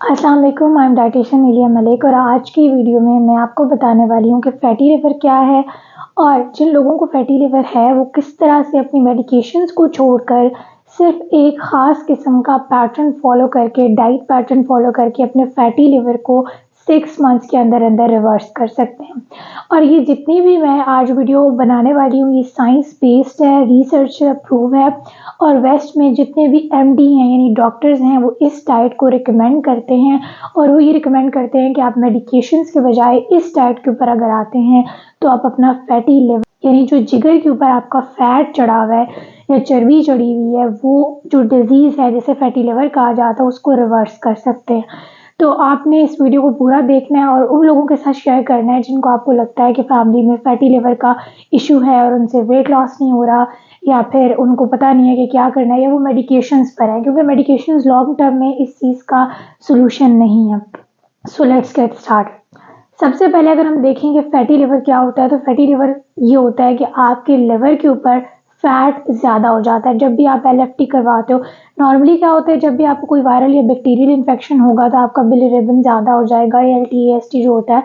अस्सलाम वालेकुम, I am dietitian इलिया मलिक और आज की वीडियो में मैं आपको बताने वाली हूँ कि फ़ैटी लिवर क्या है और जिन लोगों को फ़ैटी लिवर है वो किस तरह से अपनी मेडिकेशंस को छोड़कर सिर्फ एक ख़ास किस्म का पैटर्न फॉलो करके डाइट पैटर्न फॉलो करके अपने फ़ैटी लिवर को 6 मंथ्स के अंदर अंदर रिवर्स कर सकते हैं। और ये जितनी भी मैं आज वीडियो बनाने वाली हूँ ये साइंस बेस्ड है, रिसर्च से अप्रूव है और वेस्ट में जितने भी एमडी हैं यानी डॉक्टर्स हैं वो इस डाइट को रिकमेंड करते हैं और वो ये रिकमेंड करते हैं कि आप मेडिकेशंस के बजाय इस डाइट के ऊपर अगर आते हैं तो आप अपना फैटी लिवर यानी जो जिगर के ऊपर आपका फैट चढ़ा हुआ है या चर्बी चढ़ी हुई है वो जो डिजीज़ है जिसे फैटी लिवर कहा जाता है उसको रिवर्स कर सकते हैं। तो आपने इस वीडियो को पूरा देखना है और उन लोगों के साथ शेयर करना है जिनको आपको लगता है कि फैमिली में फैटी लिवर का इशू है और उनसे वेट लॉस नहीं हो रहा या फिर उनको पता नहीं है कि क्या करना है या वो मेडिकेशंस पर है, क्योंकि मेडिकेशंस लॉन्ग टर्म में इस चीज़ का सॉल्यूशन नहीं है। So let's get start. सबसे पहले अगर हम देखें कि फैटी लिवर क्या होता है तो फैटी लिवर ये होता है कि आपके लिवर के ऊपर फैट ज़्यादा हो जाता है जब भी आप एलएफटी करवाते हो। नॉर्मली क्या होता है जब भी आपको कोई वायरल या बैक्टीरियल इन्फेक्शन होगा तो आपका बिलिरुबिन ज़्यादा हो जाएगा, एलटीएसटी जो होता है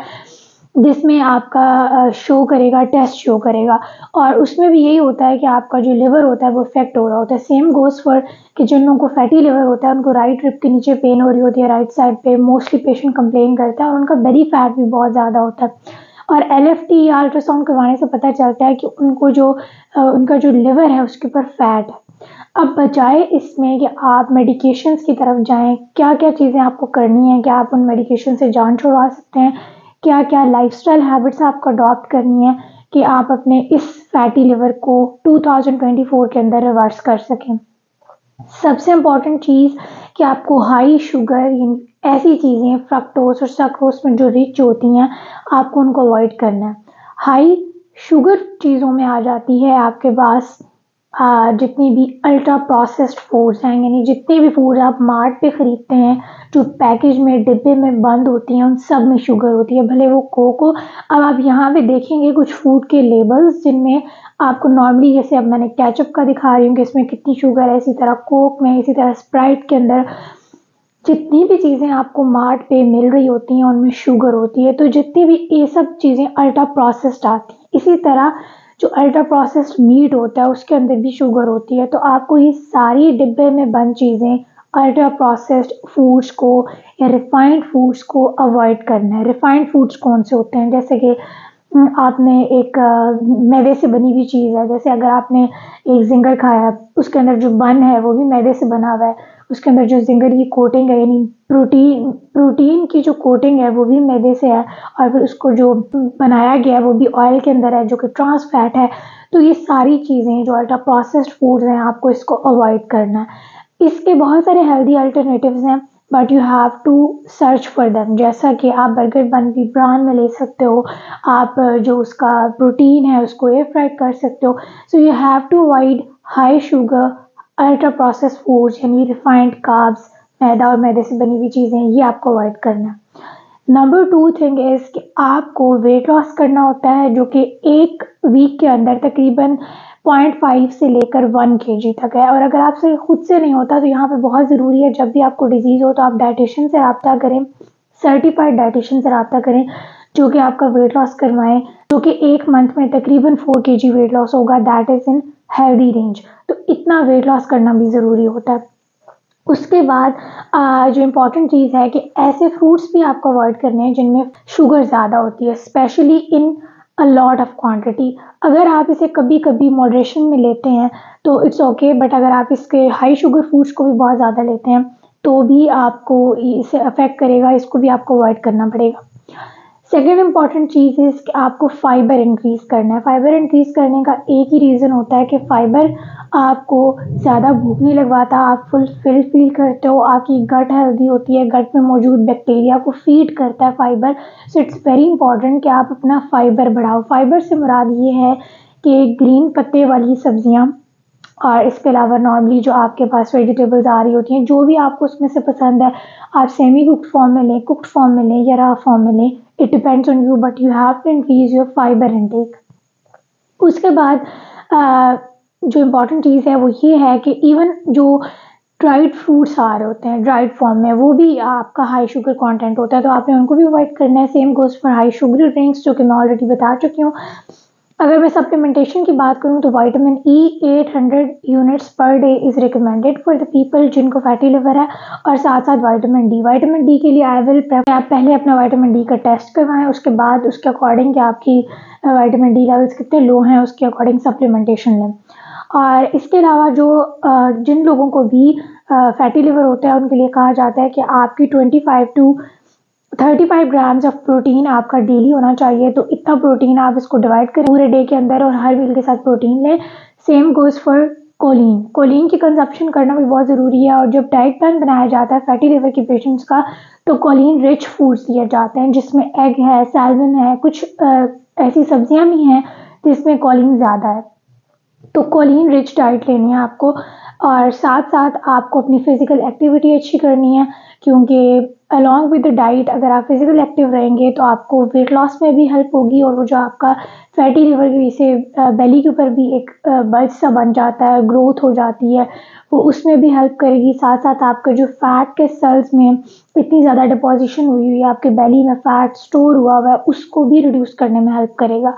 जिसमें आपका शो करेगा, टेस्ट शो करेगा और उसमें भी यही होता है कि आपका जो लिवर होता है वो इफेक्ट हो रहा होता है। सेम गोज़ फॉर कि जिन लोगों को फैटी लिवर होता है उनको राइट रिब के नीचे पेन हो रही होती है, राइट साइड पे मोस्टली पेशेंट कंप्लेन करता है और उनका बेली फैट भी बहुत ज़्यादा होता है और एलएफटी या अल्ट्रासाउंड करवाने से पता चलता है कि उनका जो लिवर है उसके ऊपर फैट है। अब बजाय इसमें कि आप मेडिकेशंस की तरफ जाएं, क्या क्या चीज़ें आपको करनी है, क्या आप उन मेडिकेशन से जान छुड़वा सकते हैं, क्या क्या लाइफस्टाइल हैबिट्स आपको अडॉप्ट करनी है कि आप अपने इस फैटी लिवर को 2024 के अंदर रिवर्स कर सकें। सबसे इम्पॉर्टेंट चीज़ कि आपको हाई शुगर यानी ऐसी चीज़ें फ्रक्टोज और सक्रोज में जो रिच होती हैं आपको उनको अवॉइड करना है। हाई शुगर चीज़ों में आ जाती है आपके पास जितनी भी अल्ट्रा प्रोसेस्ड फूड्स हैं यानी जितने भी फूड्स आप मार्ट पे ख़रीदते हैं जो पैकेज में डिब्बे में बंद होती हैं उन सब में शुगर होती है, भले वो कोक हो। अब आप यहाँ पे देखेंगे कुछ फूड के लेबल्स जिनमें आपको नॉर्मली जैसे अब मैंने केचप का दिखा रही हूँ कि इसमें कितनी शुगर है, इसी तरह कोक में, इसी तरह स्प्राइट के अंदर जितनी भी चीज़ें आपको मार्ट पे मिल रही होती हैं उनमें शुगर होती है। तो जितनी भी ये सब चीज़ें अल्ट्रा प्रोसेस्ड आती हैं, इसी तरह जो अल्ट्रा प्रोसेस्ड मीट होता है उसके अंदर भी शुगर होती है। तो आपको ये सारी डिब्बे में बंद चीज़ें अल्ट्रा प्रोसेस्ड फूड्स को या रिफाइंड फूड्स को अवॉइड करना है। रिफाइंड फूड्स कौन से होते हैं जैसे कि आपने एक मैदे से बनी हुई चीज़ है, जैसे अगर आपने एक ज़िंगर खाया उसके अंदर जो बन है वो भी मैदे से बना हुआ है, उसके अंदर जो ज़िंगर की कोटिंग है यानी प्रोटीन की जो कोटिंग है वो भी मैदे से है और फिर उसको जो बनाया गया है वो भी ऑयल के अंदर है जो कि ट्रांस फैट है। तो ये सारी चीज़ें जो अल्ट्रा प्रोसेस्ड फूड्स हैं आपको इसको अवॉइड करना है। इसके बहुत सारे हेल्दी अल्टरनेटिव्स हैं but you have to search for them, जैसा कि आप बर्गर बन भी ब्रांड में ले सकते हो, आप जो उसका प्रोटीन है उसको एयर फ्राई कर सकते हो। So you have to avoid high sugar ultra processed foods यानी रिफाइंड कार्ब्स, मैदा और मैदे से बनी हुई चीज़ें, ये आपको अवॉइड करना है। नंबर 2 थिंग इज़ कि आपको वेट लॉस करना होता है जो कि 1 वीक के अंदर तकरीबन 0.5 से लेकर 1 केजी तक है और अगर आपसे खुद से नहीं होता तो यहाँ पे बहुत ज़रूरी है जब भी आपको डिजीज़ हो तो आप डाइटिशियन से रब्ता करें, सर्टिफाइड डाइटिशियन से रब्ता करें जो कि आपका वेट लॉस करवाएं, जो कि 1 मंथ में तकरीबन 4 केजी वेट लॉस होगा, that is in healthy range. तो इतना वेट लॉस करना भी ज़रूरी होता है। उसके बाद जो इम्पॉर्टेंट चीज़ है कि ऐसे फ्रूट्स भी आपको अवॉइड करने हैं जिनमें शुगर ज़्यादा होती है, specially in a lot of quantity. अगर आप इसे कभी कभी मॉडरेशन में लेते हैं तो इट्स ओके, बट अगर आप इसके हाई शुगर फूड्स को भी बहुत ज़्यादा लेते हैं तो भी आपको इसे अफेक्ट करेगा, इसको भी आपको अवॉइड करना पड़ेगा। सेकेंड इम्पॉर्टेंट चीज़ इज़ कि आपको फ़ाइबर इंक्रीज़ करना है। फ़ाइबर इंक्रीज़ करने का एक ही रीज़न होता है कि फ़ाइबर आपको ज़्यादा भूख नहीं लगवाता, आप फुलफिल फील करते हो, आपकी गट हेल्दी होती है, गट में मौजूद बैक्टीरिया को फीड करता है fibre. So it's very important कि आप अपना फ़ाइबर बढ़ाओ। फ़ाइबर से मुराद ये है कि ग्रीन पत्ते वाली सब्जियाँ और इसके अलावा नॉर्मली जो आपके पास वेजिटेबल्स आ रही होती हैं, जो भी आपको उसमें से पसंद है, आप सेमी कुक्ड फॉर्म में लें, कुक्ड फॉर्म में लें या रॉ फॉर्म में लें, it depends on you, but you have to increase your fibre intake. उसके बाद जो इम्पॉर्टेंट चीज़ है वो ये है कि इवन जो ड्राइड फ्रूट्स आ रहे होते हैं ड्राइड फॉर्म में, वो भी आपका हाई शुगर कंटेंट होता है, तो आपने उनको भी अवॉइड करना है। Same goes for high sugar drinks, जो कि मैं ऑलरेडी बता चुकी हूँ। अगर मैं सप्लीमेंटेशन की बात करूँ तो vitamin E 800 units per day is recommended for the people जिनको फैटी लिवर है। और साथ साथ विटामिन डी के लिए आई विल प्रेफर आप पहले अपना विटामिन डी का टेस्ट करवाएं, उसके बाद उसके अकॉर्डिंग कि आपकी विटामिन डी लेवल्स कितने लो हैं उसके अकॉर्डिंग सप्लीमेंटेशन लें। और इसके अलावा जो जिन लोगों को भी फैटी लिवर होता है उनके लिए कहा जाता है कि आपकी 25 टू 35 ग्राम्स ऑफ प्रोटीन आपका डेली होना चाहिए। तो इतना प्रोटीन आप इसको डिवाइड करें पूरे डे के अंदर और हर मील के साथ प्रोटीन लें। सेम गोज़ फॉर कोलिन की कंजप्शन करना भी बहुत ज़रूरी है। और जब डाइट प्लान बनाया जाता है फैटी लिवर के पेशेंट्स का, तो कोलिन रिच फूड्स दिए जाते हैं जिसमें एग है, सैल्मन है, कुछ ऐसी सब्जियां भी हैं जिसमें कोलिन ज़्यादा है। तो कोलिन रिच डाइट लेनी है आपको। और साथ साथ आपको अपनी फिज़िकल एक्टिविटी अच्छी करनी है, क्योंकि अलॉन्ग विद द डाइट अगर आप फिज़िकल एक्टिव रहेंगे तो आपको वेट लॉस में भी हेल्प होगी। और वो जो आपका फैटी लिवर की वजह से बेली के ऊपर भी एक बल्ज सा बन जाता है, ग्रोथ हो जाती है, वो उसमें भी हेल्प करेगी। साथ साथ आपका जो फैट के सेल्स में इतनी ज़्यादा डिपोजिशन हुई हुई है, आपके बेली में फैट स्टोर हुआ हुआ है, उसको भी रिड्यूस करने में हेल्प करेगा।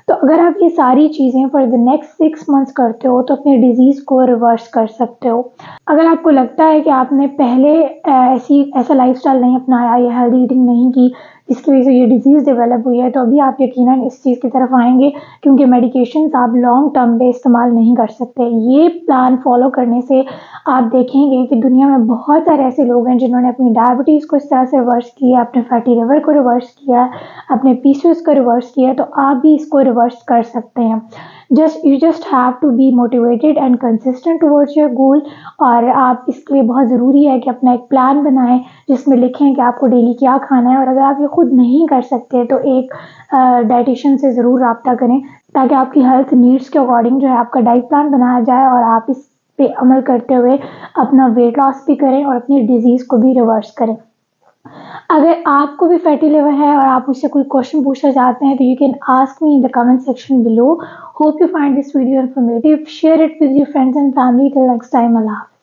तो अगर आप ये सारी चीज़ें फॉर द नेक्स्ट 6 मंथ्स करते हो तो अपने डिजीज़ को रिवर्स कर सकते हो। अगर आपको लगता है कि आपने पहले ऐसा लाइफस्टाइल नहीं अपनाया या हेल्दी ईटिंग नहीं की जिसकी वजह से ये डिज़ीज़ डेवलप हुई है, तो अभी आप यकीनन इस चीज़ की तरफ आएंगे, क्योंकि मेडिकेशंस आप लॉन्ग टर्म पे इस्तेमाल नहीं कर सकते। ये प्लान फॉलो करने से आप देखेंगे कि दुनिया में बहुत सारे ऐसे लोग हैं जिन्होंने अपनी डायबिटीज़ को इस तरह से रिवर्स किया, अपने फैटी लिवर को रिवर्स किया, अपने पीसीओएस को रिवर्स किया। तो आप भी इसको रिवर्स कर सकते हैं। You just have to be motivated and consistent towards your goal. और आप इसके लिए बहुत ज़रूरी है कि अपना एक प्लान बनाएं जिसमें लिखें कि आपको डेली क्या खाना है। और अगर आप ये खुद नहीं कर सकते तो एक डाइटिशियन से ज़रूर रब्ता करें, ताकि आपकी हेल्थ नीड्स के अकॉर्डिंग जो है आपका डाइट प्लान बनाया जाए और आप इस पे अमल करते हुए अपना वेट लॉस भी करें और अपनी डिजीज़ को भी रिवर्स करें। अगर आपको भी फैटी लिवर है और आप मुझसे कोई क्वेश्चन पूछना चाहते हैं तो you can ask me in the comment section below. Hope you find this video informative. Share it with your friends and family. Till next time, अल्लाह हाफ़िज़।